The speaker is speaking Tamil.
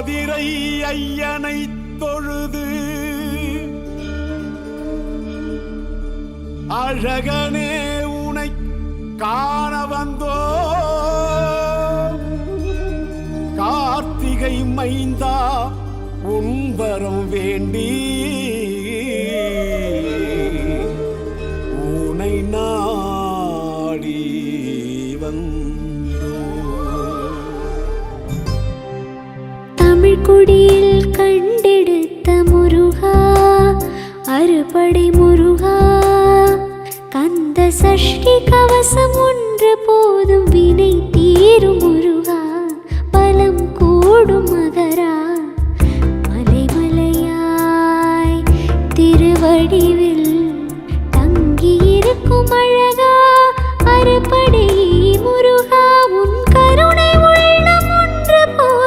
மதுரை ஐயனை தொழுது அழகனே உனை காண வந்தோ கார்த்திகை மைந்தா உன்பரம் வேண்டி உனை நாடி வந்தோ. தமிழ்குடியில் கண்டெடுத்த முருகா அறுபடை முருகா கந்த சஷ்டி கவசம் ஒன்று போதும் வினை தீரும் முருகா பலம் கூடும் மகரா மலை மலையாய் திருவடிவே